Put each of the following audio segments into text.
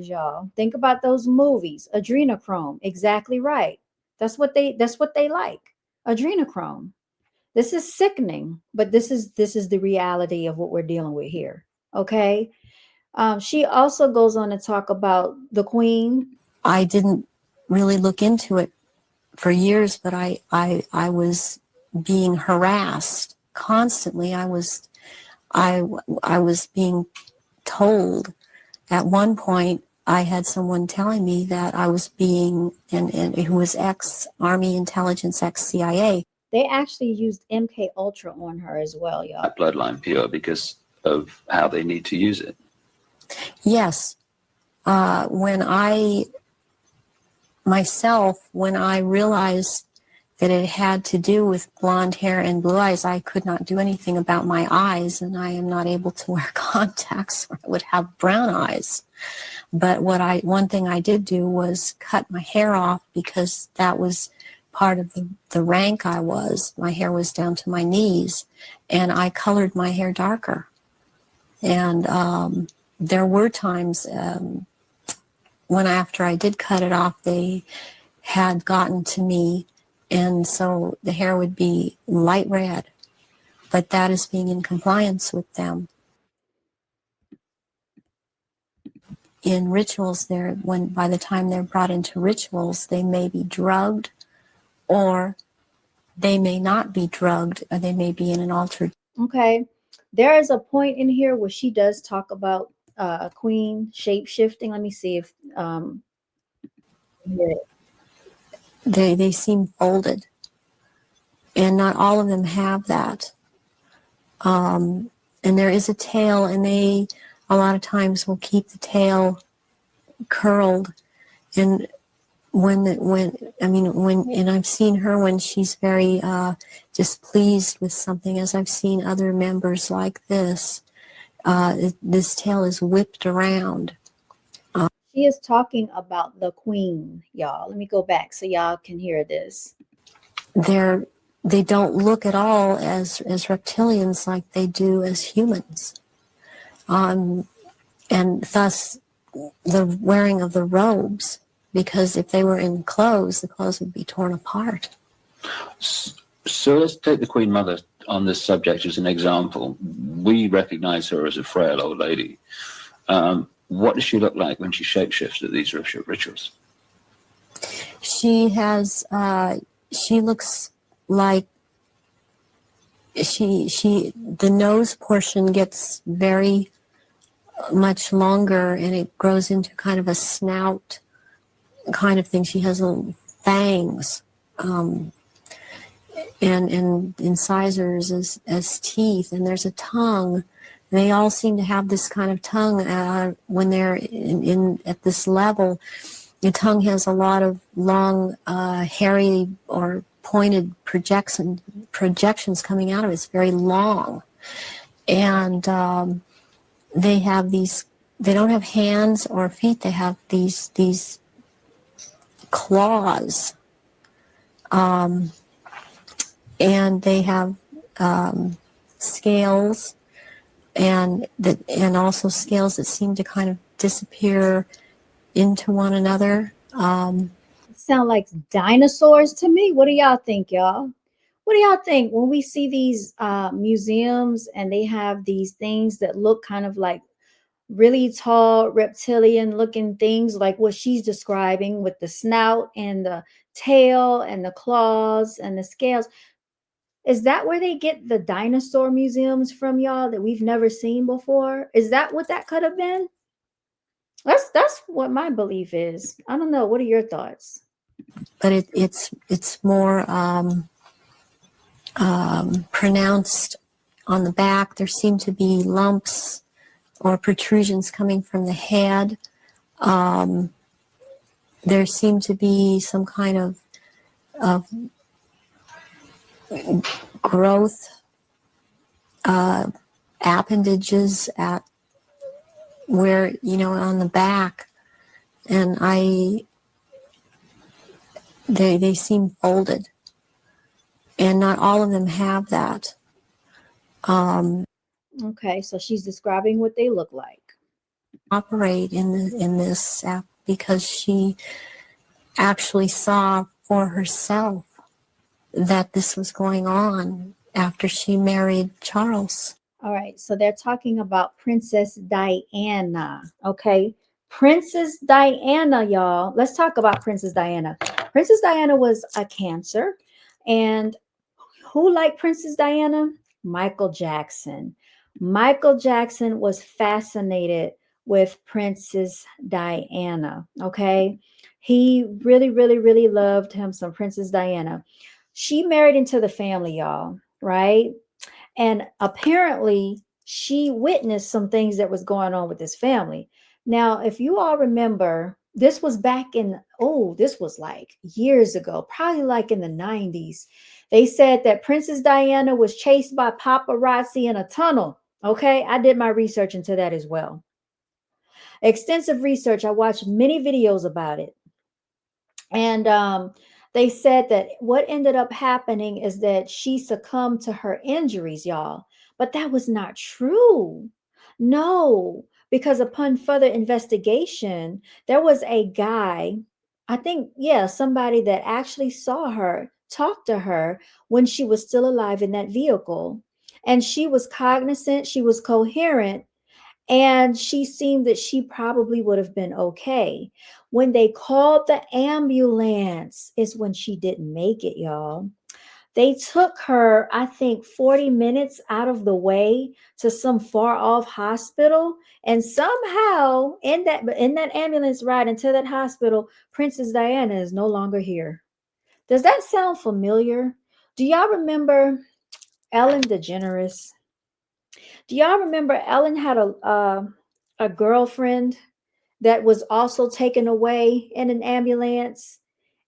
y'all. Think about those movies. Adrenochrome. Exactly right. That's what they like. Adrenochrome. This is sickening, but this is the reality of what we're dealing with here. Okay. She also goes on to talk about the queen. I didn't really look into it for years, but I was being harassed constantly. I was being told at one point. I had someone telling me that I was being, and who was ex-Army intelligence, ex-CIA. They actually used MK Ultra on her as well, y'all. That bloodline pure because of how they need to use it. Yes. When I realized that it had to do with blonde hair and blue eyes, I could not do anything about my eyes, and I am not able to wear contacts or I would have brown eyes. But one thing I did do was cut my hair off because that was part of the rank I was. My hair was down to my knees, and I colored my hair darker. And there were times when after I did cut it off, they had gotten to me, and so the hair would be light red. But that is being in compliance with them. In rituals, by the time they're brought into rituals, they may be drugged, or they may not be drugged, or they may be in an altered. Okay. There is a point in here where she does talk about queen shape shifting. Let me see if They seem folded, and not all of them have that. And there is a tail, and they a lot of times will keep the tail curled. And and I've seen her when she's very displeased with something, as I've seen other members like this. This tail is whipped around. She is talking about the queen, y'all. Let me go back so y'all can hear this. They don't look at all as reptilians like they do as humans. And thus the wearing of the robes, because if they were in clothes, the clothes would be torn apart. So let's take the Queen Mother on this subject as an example. We recognize her as a frail old lady. What does she look like when she shapeshifts at these rituals? She looks like the nose portion gets very much longer, and it grows into kind of a snout kind of thing. She has little fangs, and incisors as teeth, and there's a tongue. They all seem to have this kind of tongue when they're in at this level. The tongue has a lot of long, hairy or pointed projections coming out of it. It's very long, and they have these. They don't have hands or feet. They have these claws, and they have scales, and also scales that seem to kind of disappear into one another. Sound like dinosaurs to me. What do y'all think, y'all? What do y'all think when we see these museums and they have these things that look kind of like really tall reptilian looking things, like what she's describing with the snout and the tail and the claws and the scales? Is that where they get the dinosaur museums from, y'all, that we've never seen before? Is that what that could have been? That's what my belief is. I don't know. What are your thoughts? But it's more pronounced on the back. There seem to be lumps or protrusions coming from the head. There seem to be some kind of growth appendages at where, on the back, and they seem folded, and not all of them have that. Okay, so she's describing what they look like. operate in this app because she actually saw for herself that this was going on after she married Charles. All right, so they're talking about Princess Diana. Okay, Princess Diana, y'all. Let's talk about Princess Diana. Princess Diana was a Cancer, and who liked Princess Diana? Michael Jackson. Michael Jackson was fascinated with Princess Diana. Okay, he really, really, really loved him some Princess Diana. She married into the family, y'all. Right? And apparently, she witnessed some things that was going on with this family. Now, if you all remember, this was back in, this was like years ago, probably like in the 90s. They said that Princess Diana was chased by paparazzi in a tunnel. Okay, I did my research into that as well. Extensive research. I watched many videos about it. And they said that what ended up happening is that she succumbed to her injuries, y'all. But that was not true. No, because upon further investigation, there was a guy, I think, yeah, somebody that actually saw her, talked to her when she was still alive in that vehicle. And she was cognizant, she was coherent, and she seemed that she probably would have been okay. When they called the ambulance is when she didn't make it, y'all. They took her, I think, 40 minutes out of the way to some far off hospital. And somehow in that ambulance ride into that hospital, Princess Diana is no longer here. Does that sound familiar? Do y'all remember Ellen DeGeneres? Do y'all remember Ellen had a girlfriend that was also taken away in an ambulance,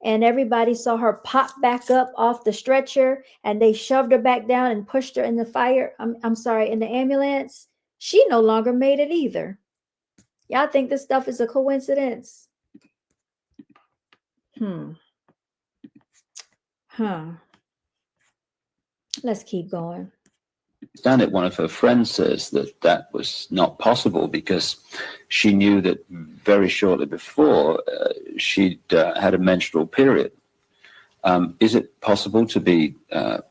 and everybody saw her pop back up off the stretcher, and they shoved her back down and pushed her in the fire. I'm sorry, in the ambulance. She no longer made it either. Y'all think this stuff is a coincidence? Let's keep going. Understand it, one of her friends says that that was not possible because she knew that very shortly before she'd had a menstrual period. Is it possible to be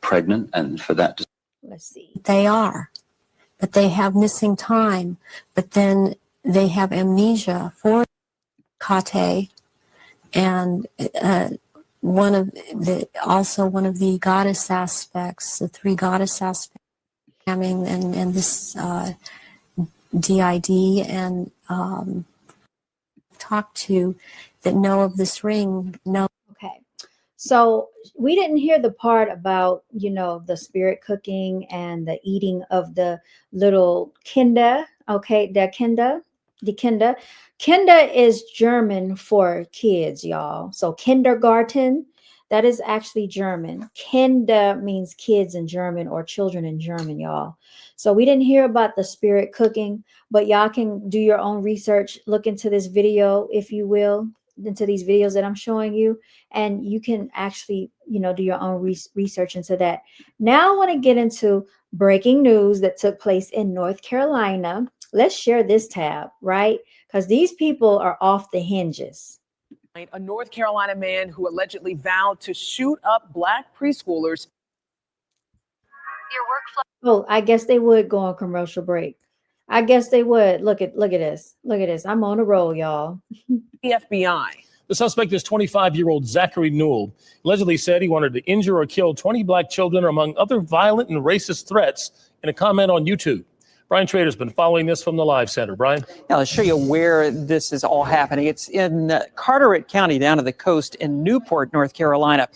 pregnant and for that to... Let's see. They are, but they have missing time, but then they have amnesia for Kate, and one of the goddess aspects, the three goddess aspects, and this DID and talk to that know of this ring know. Okay. So we didn't hear the part about, the spirit cooking and the eating of the little Kinder. Okay, the Kinder. Kinder is German for kids, y'all. So kindergarten, that is actually German. Kinder means kids in German or children in German, y'all. So we didn't hear about the spirit cooking, but y'all can do your own research. Look into this video, if you will, into these videos that I'm showing you, and you can actually, do your own research into that. Now I want to get into breaking news that took place in North Carolina. Let's share this tab, right? Because these people are off the hinges. A North Carolina man who allegedly vowed to shoot up Black preschoolers. Oh, I guess they would go on commercial break. I guess they would. Look at this. Look at this. I'm on a roll, y'all. The FBI. The suspect is 25-year-old Zachary Newell. Allegedly said he wanted to injure or kill 20 Black children, among other violent and racist threats, in a comment on YouTube. Brian Trader's been following this from the Live Center. Brian? Now, let's show you where this is all happening. It's in Carteret County, down to the coast in Newport, North Carolina.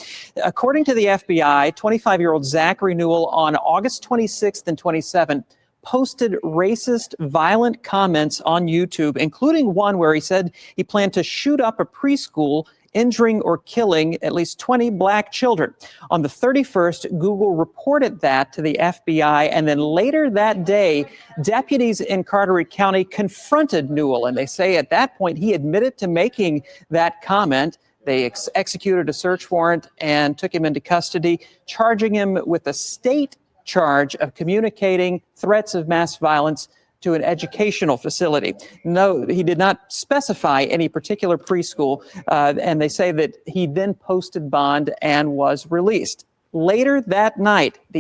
According to the FBI, 25-year-old Zachary Newell on August 26th and 27th posted racist, violent comments on YouTube, including one where he said he planned to shoot up a preschool, injuring or killing at least 20 Black children. On the 31st, Google reported that to the FBI, and then later that day, deputies in Carteret County confronted Newell, and they say at that point he admitted to making that comment. They executed a search warrant and took him into custody, charging him with a state charge of communicating threats of mass violence to an educational facility. No, he did not specify any particular preschool, and they say that he then posted bond and was released. Later that night, the